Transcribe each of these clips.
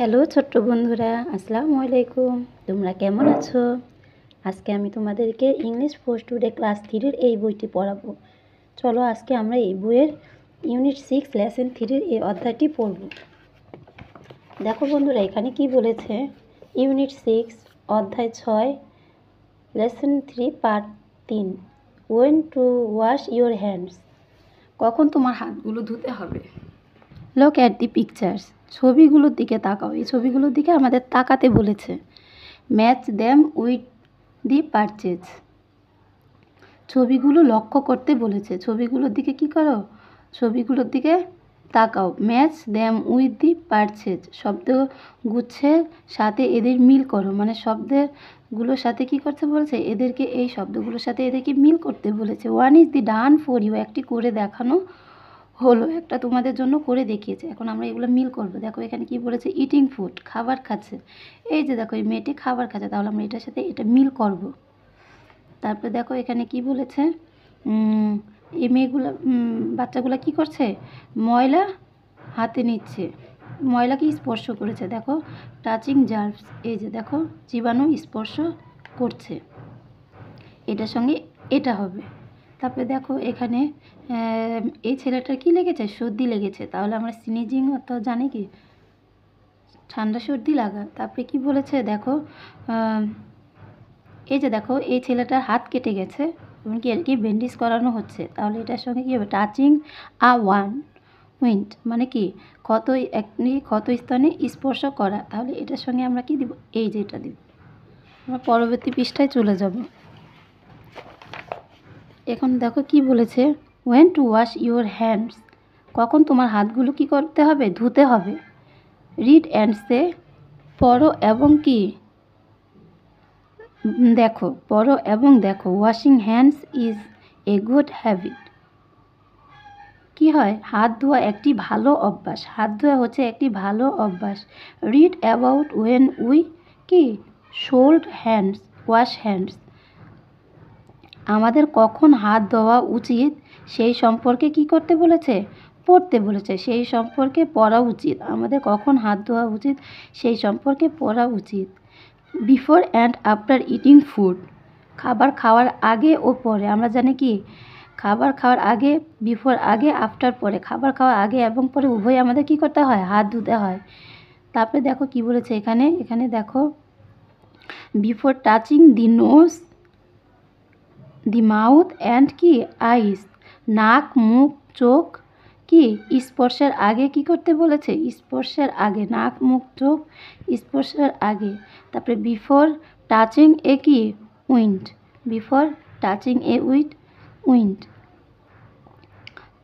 Hello ছোট্ট বন্ধুরা, আসসালামু আলাইকুম। তোমরা কেমন আছো? আজকে আমি তোমাদেরকে ইংলিশ ফার্স্ট টুডে ক্লাস 3-এর এই বইটি পড়াবো। চলো আজকে আমরা এই বইয়ের ইউনিট 6 লেসন 3-এর এই অধ্যায়টি পড়ব। দেখো বন্ধুরা, এখানে কি বলেছে? ইউনিট 6 অধ্যায় 6 lesson 3 part 3 went to wash your hands. কখন তোমার হাতগুলো ধুতে হবে? Look at the pictures. ছবিগুলোর দিকে তাকাও। এই ছবিগুলোর দিকে আমাদের তাকাতে বলেছে। Match them with the purchase. ছবিগুলো লক্ষ্য করতে বলেছে। ছবিগুলোর দিকে কি করো? ছবিগুলোর দিকে তাকাও। Match them with the phrases. শব্দগুচ্ছের সাথে এদের মিল করো। মানে শব্দগুলোর সাথে কি করতে বলেছে? এদেরকে এই শব্দগুলোর সাথে এদেরকে মিল করতে বলেছে। One is the done for you. একটি করে দেখানো হলো, একটা তোমাদের জন্য করে দেখিয়েছে। এখন আমরা এগুলো মিল করব। দেখো এখানে কি বলেছে? ইটিং ফুড, খাবার খাচ্ছে। এই যে দেখো এই মেয়েটি খাবার খাচ্ছে, তাহলে আমরা এটার সাথে এটা মিল করব। তারপরে দেখো এখানে কি বলেছে? এই মেয়েগুলো বাচ্চাগুলো কি করছে? ময়লা হাতে নিচ্ছে, ময়লাকে স্পর্শ করেছে। দেখো টাচিং জার্ভস, এই যে দেখো জীবাণু স্পর্শ করছে, এটার সঙ্গে এটা হবে। তারপরে দেখো এখানে এই ছেলেটার কি লেগেছে? সর্দি লেগেছে। তাহলে আমরা স্নিজিং তো জানি কি ঠান্ডা সর্দি লাগা। তারপরে কি বলেছে? দেখো এই যে দেখো এই ছেলেটার হাত কেটে গেছে এবং কি আর কি ব্যান্ডেজ করানো হচ্ছে। তাহলে এটার সঙ্গে কী হবে? টাচিং আ উইন্ড, মানে কি ক্ষত স্থানে স্পর্শ করা। তাহলে এটার সঙ্গে আমরা কি দিব? এই যে এটা দিব। আমরা পরবর্তী পৃষ্ঠায় চলে যাব। এখন দেখো কি বলেছে? Went to wash your hands. কখন তোমার হাতগুলো কি করতে হবে? ধুতে হবে। রিড অ্যান্ড সে, পড়ো এবং কি দেখো, পড়ো এবং দেখো। Washing hands is a good habit. কি হয়? হাত ধোয়া একটি ভালো অভ্যাস। হাত ধোয়া হচ্ছে একটি ভালো অভ্যাস। রিড অ্যাবাউট ওয়েন উই কি শোল্ড হ্যান্ডস, ওয়াশ হ্যান্ডস। আমাদের কখন হাত ধোয়া উচিত সেই সম্পর্কে কি করতে বলেছে? পড়তে বলেছে। সেই সম্পর্কে পড়া উচিত। আমাদের কখন হাত ধোয়া উচিত সেই সম্পর্কে পড়া উচিত। Before and after eating food. খাবার খাওয়ার আগে ও পরে। আমরা জানি কি খাবার খাওয়ার আগে, বিফোর আগে, আফটার পরে। খাবার খাওয়ার আগে এবং পরে উভয় আমাদের কি করতে হয়? হাত ধুতে হয়। তারপরে দেখো কি বলেছে এখানে দেখো before touching the nose, the mouth and কি আইস। নাক, মুখ, চোখ কি স্পর্শের আগে কি করতে বলেছে? স্পর্শের আগে। নাক, মুখ, চোখ স্পর্শের আগে। তারপরে বিফোর টাচিং এ কি উইন্ড, বিফোর টাচিং এ উইন্ড।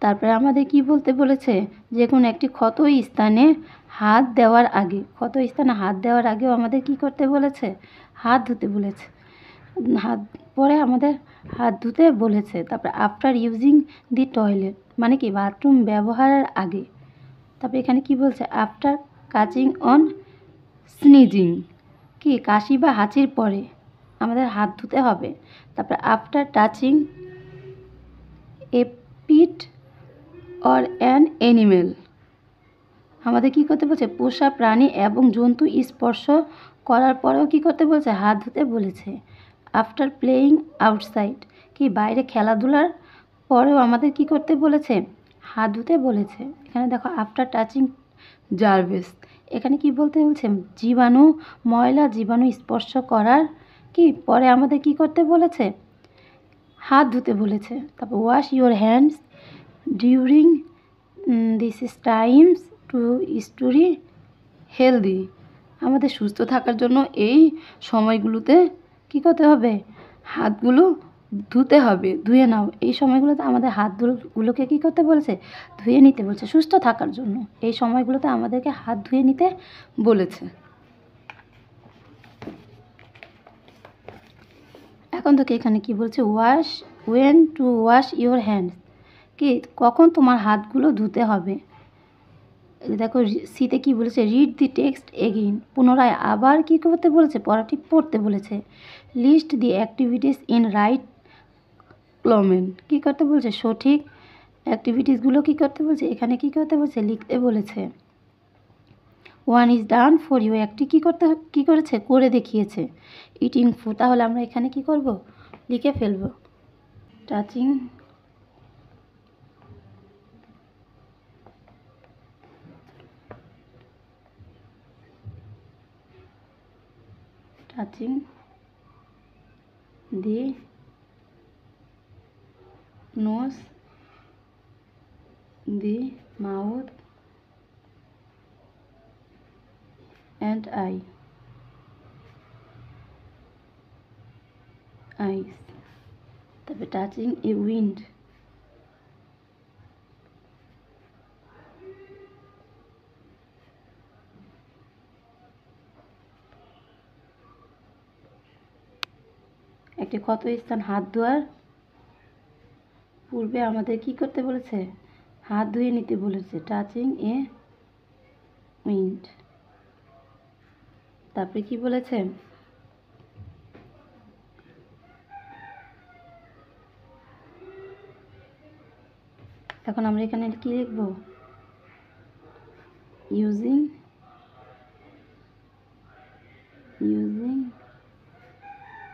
তারপরে আমাদের কি বলতে বলেছে? যে কোনো একটি ক্ষত স্থানে হাত দেওয়ার আগে। ক্ষত স্থানে হাত দেওয়ার আগেও আমাদের কি করতে বলেছে? হাত ধুতে বলেছে। হাত পরে আমাদের হাত ধুতে বলেছে। তারপরে আফটার ইউজিং দি টয়লেট, মানে কি বাথরুম ব্যবহারের আগে। তারপরে এখানে কি বলছে? আফটার কাচিং অন স্নিজিং, কি কাশি বা হাঁচির পরে আমাদের হাত ধুতে হবে। তারপরে after touching a pet or an animal, আমাদের কি করতে বলছে? পোষা প্রাণী এবং জন্তু স্পর্শ করার পরেও কি করতে বলছে? হাত ধুতে বলেছে। আফটার প্লেয়িং আউটসাইড, কি বাইরে খেলাধুলার পরেও আমাদের কি করতে বলেছে? হাত ধুতে বলেছে। এখানে দেখো আফটার টাচিং জার্ভেস, এখানে কি বলতে বলছে? জীবাণু, ময়লা জীবাণু স্পর্শ করার কি পরে আমাদের কি করতে বলেছে? হাত ধুতে বলেছে। তারপর wash your hands during this times to stay healthy. আমাদের সুস্থ থাকার জন্য এই সময়গুলোতে কী করতে হবে? হাতগুলো ধুতে হবে, ধুয়ে নাও। এই সময়গুলোতে আমাদের হাতগুলোকে কী করতে বলেছে? ধুয়ে নিতে বলছে, সুস্থ থাকার জন্য এই সময়গুলোতে আমাদেরকে হাত ধুয়ে নিতে বলেছে। এখন তোকে এখানে কি বলছে? Wash went to wash your hands, কি কখন তোমার হাতগুলো ধুতে হবে। দেখো সিতে কি বলেছে? রিড দি টেক্সট এগেইন, পুনরায় আবার কি করতে বলেছে? পড়াটি পড়তে বলেছে। List the activities in right column, কী করতে বলছে? সঠিক অ্যাক্টিভিটিসগুলো কী করতে বলছে? এখানে কী করতে বলছে? লিখতে বলেছে। One is done for you, একটি কী করেছে, করে দেখিয়েছে। ইটিং ফুড, তাহলে আমরা এখানে কি করব, লিখে ফেলব। Touching the nose, the mouth and eyes, তারপরে টাচিং এ উইন্ড, একটি ক্ষত স্থান হাত ধোয়ার পূর্বে আমাদের কি করতে বলেছে, হাত ধুয়ে নিতে বলেছে। টাচিং এ উইন্ড, তারপরে কি বলেছে, এখন আমরা এখানে কি লিখব, ইউজিং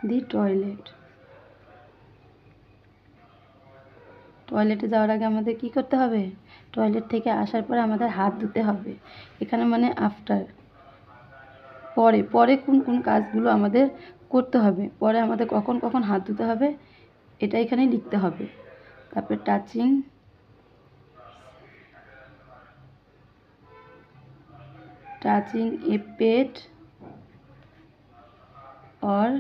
দি টয়লেট। টয়লেটে যাওয়ার আগে আমাদের কি করতে হবে, টয়লেট থেকে আসার পরে আমাদের হাত ধুতে হবে। এখানে মানে আফটার, পরে কোন কোন কাজগুলো আমাদের করতে হবে, পরে আমাদের কখন কখন হাত ধুতে হবে, এটা এখানে লিখতে হবে। তারপরে touching a pet or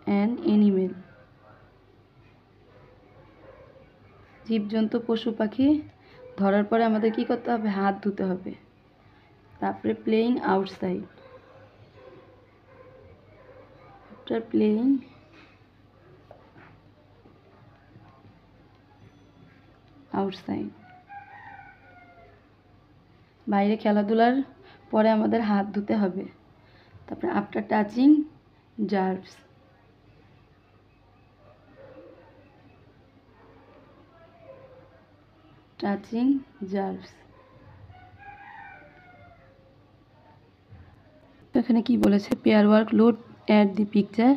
an animal, জীবজন্তু পশু পাখি ধরার পরে আমাদের কি করতে হবে, হাত ধুতে হবে। তারপরে playing outside, after playing outside, বাইরে খেলাধুলার পরে আমাদের হাত ধুতে হবে। তারপরে আফটার টাচিং জার্ভস, এখানে কি বলেছে, pair work, look at the picture,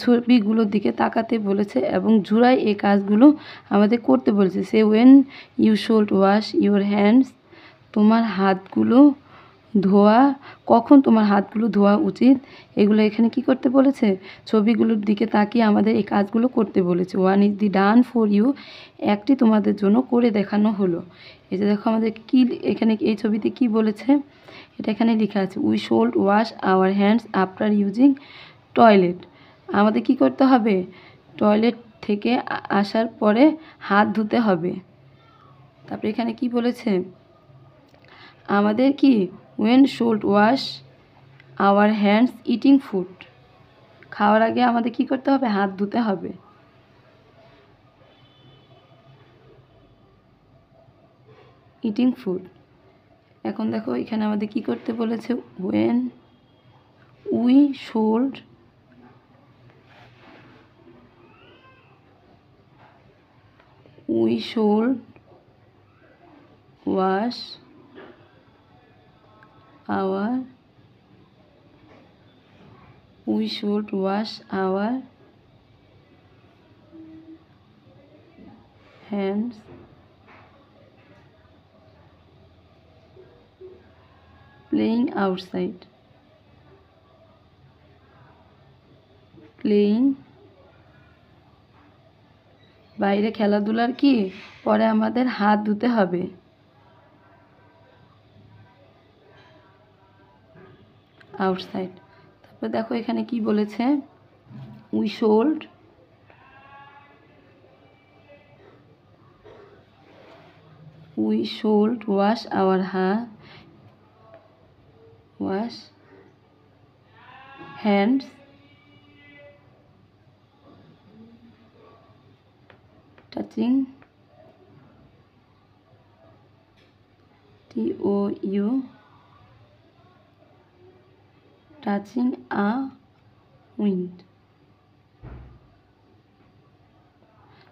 ছবিগুলোর দিকে তাকাতে বলেছে এবং জোড়ায় এই কাজগুলো আমাদের করতে বলেছে। Say when you should wash your hands, তোমার হাতগুলো ধোয়া, কখন তোমার হাতগুলো ধোয়া উচিত, এগুলো এখানে কি করতে বলেছে, ছবিগুলোর দিকে তাকিয়ে আমাদের এই কাজগুলো করতে বলেছে। One is the done for you, একটি তোমাদের জন্য করে দেখানো হলো। এই যে দেখো আমাদের কি এখানে এই ছবিতে কি বলেছে, এটা এখানে লেখা আছে, we should wash our hands after using toilet, আমাদের কি করতে হবে, টয়লেট থেকে আসার পরে হাত ধুতে হবে। তারপরে এখানে কি বলেছে, আমাদের কি when should wash our hands eating food, খাওয়ার আগে আমাদের কি করতে হবে, হাত ধুতে হবে। ইটিং ফুড, এখন দেখো এখানে আমাদের কি করতে বলেছে, when we should wash our hands playing outside, বাইরে খেলাধুলার কি পরে আমাদের হাত ধুতে হবে। আউটসাইড, তারপর দেখো এখানে কি বলেছে, we should wash our hands touching touching a wind.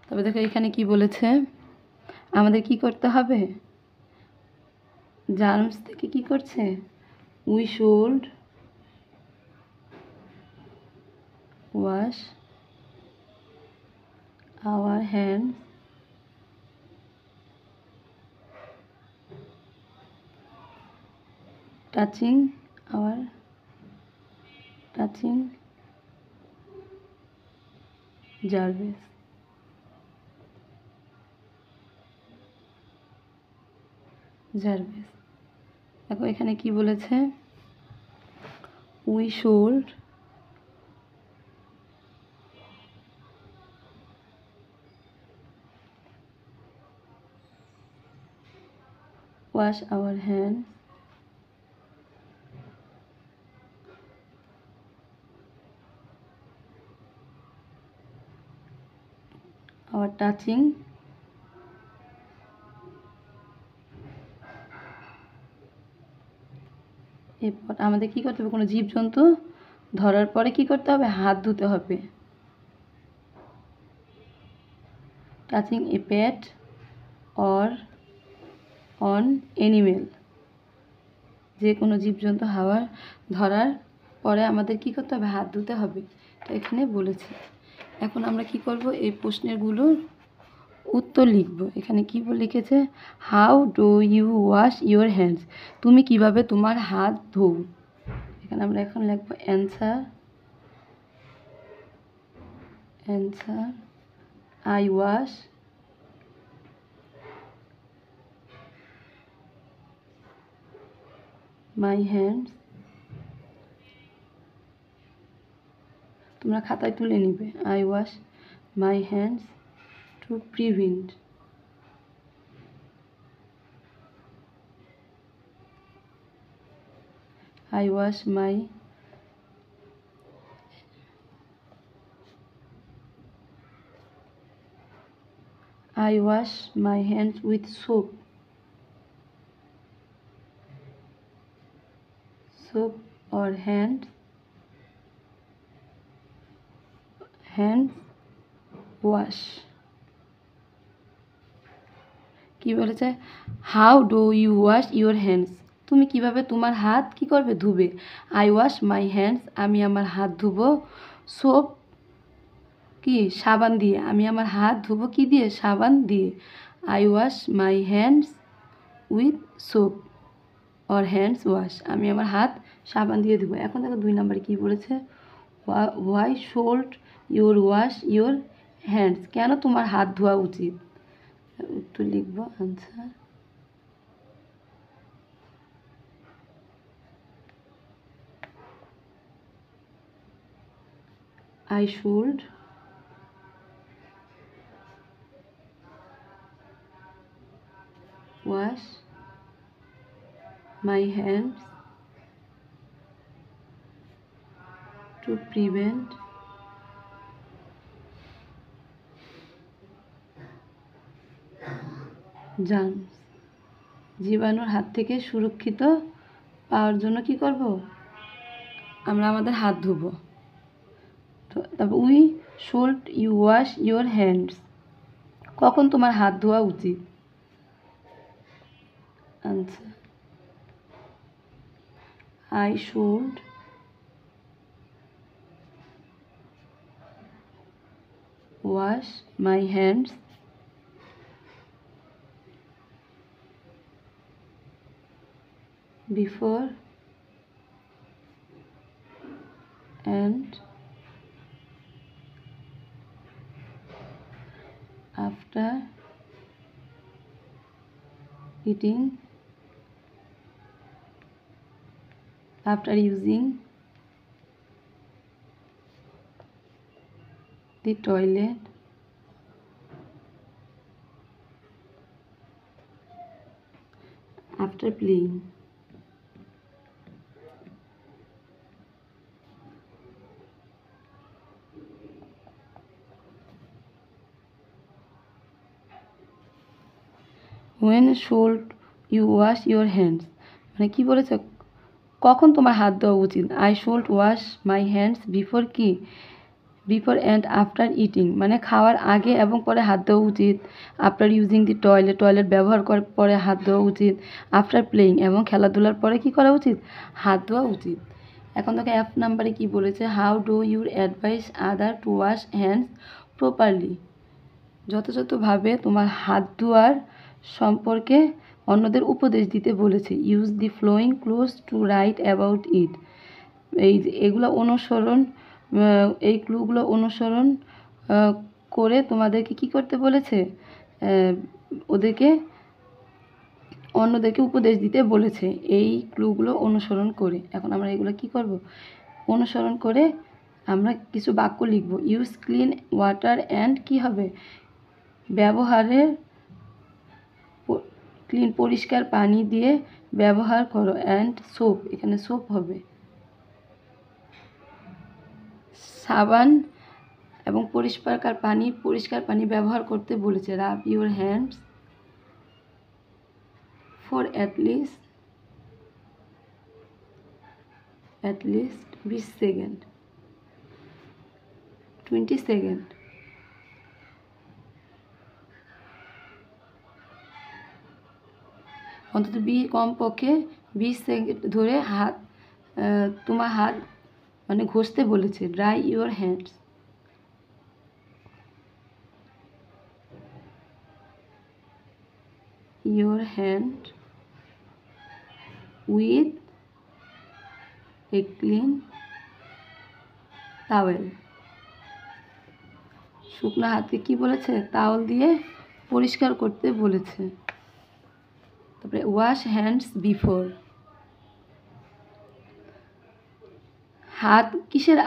তবে দেখো এখানে কি বলেছে, আমাদের কি করতে হবে, জার্মস থেকে কি করছে, we should wash our hands touching জার্ভেস। দেখো এখানে কি বলেছে, we should wash our hands our touching এরপর আমাদের কী করতে হবে, কোনো জীবজন্তু ধরার পরে কি করতে হবে, হাত ধুতে হবে। Touching a pet or an animal, যে কোনো জীবজন্তু ধরার পরে আমাদের কি করতে হবে, হাত ধুতে হবে। তো এখানে বলেছে। এখন আমরা কি করব, এই প্রশ্নগুলোর উত্তর লিখব। এখানে কি লিখেছে, how do you wash your hands, তুমি কিভাবে তোমার হাত ধোও। এখানে আমরা এখন লিখব answer I wash my hands, তোমরা খাতায় তুলে নিবে, I wash my hands to prevent I wash my hands with soap or hand wash। কি বলেছে, how do you wash your hands, তুমি কিভাবে তোমার হাত কি করবে, ধুবে। আই ওয়াশ মাই হ্যান্ডস, আমি আমার হাত ধুবো। সোপ কি, সাবান দিয়ে, আমি আমার হাত ধুবো কি দিয়ে, সাবান দিয়ে। I wash my hands with soap or hands wash, আমি আমার হাত সাবান দিয়ে ধুবো। এখন দেখো 2 নম্বরে কী বলেছে, why should your wash your hands, কেন তোমার হাত ধোয়া উচিত। উত্তর লিখবো, answer I should wash my hands to prevent germs, জীবাণুর হাত থেকে সুরক্ষিত পাওয়ার জন্য কি করব, আমরা আমাদের হাত ধুবো। তো তারপর we should you wash your hands, কখন তোমার হাত ধোয়া উচিত। Answer I should wash my hands before and after eating, after using the toilet, after playing। when should you wash your hands, মানে কি বলেছে, কখন তোমার হাত ধোয়া উচিত। I should wash my hands before কি, বিফোর অ্যান্ড আফটার ইটিং মানে খাওয়ার আগে এবং পরে হাত ধোয়া উচিত। আফটার ইউজিং দি টয়লেট ব্যবহার করার পরে হাত ধোয়া উচিত। আফটার প্লেয়িং এবং খেলাধুলার পরে কী করা উচিত? হাত ধোয়া উচিত। এখন দেখো F নাম্বারে কী বলেছে, how do your advise other to wash hands properly. যথাযথভাবে তোমার হাত ধোয়ার সম্পর্কে অন্যদের উপদেশ দিতে বলেছে। Use the following clues to write about it. এগুলো অনুসরণ, এই ক্লুগুলো অনুসরণ করে তোমাদেরকে কি করতে বলেছে? ওদেরকে অন্যদেরকে উপদেশ দিতে বলেছে এই ক্লুগুলো অনুসরণ করে। এখন আমরা এগুলো কি করব? অনুসরণ করে আমরা কিছু বাক্য লিখব। ইউজ ক্লিন ওয়াটার অ্যান্ড কি হবে? ব্যবহারের ক্লিন পরিষ্কার পানি দিয়ে ব্যবহার করো। অ্যান্ড সোপ, এখানে সোপ হবে। সাবান এবং পরিষ্কার পানি ব্যবহার করতে বলেছে। রাব your hands for at least 20 second, 20 second. অন্তত কমপক্ষে 20 সেকেন্ড ধরে তোমার হাত মানে ঘষতে বলেছে। Dry your hands, your hand with a clean towel। শুকনো হাতকে কি বলেছে? তাওয়াল দিয়ে পরিষ্কার করতে বলেছে। তারপরে ওয়াশ হ্যান্ডস বিফোর। হাত কিসের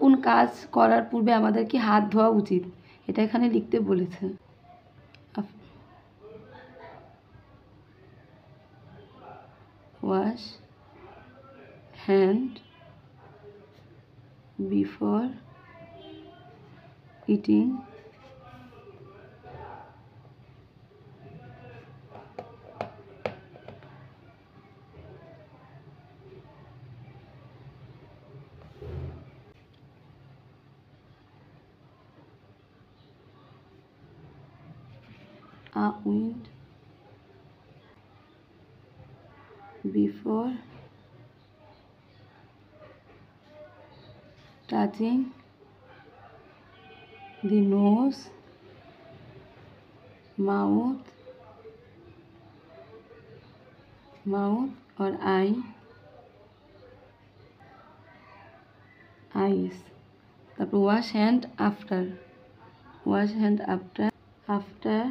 কোন কাজ করার পূর্বে আমাদের কি হাত ধোয়া উচিত? এটা এখানে লিখতে বলেছে। Wash hand before eating a wind before touching the nose, mouth or eyes। তারপর wash hand after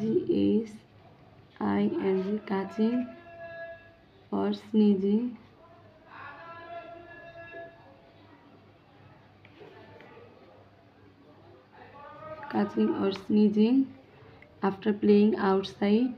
GHING catching or sneezing, after playing outside,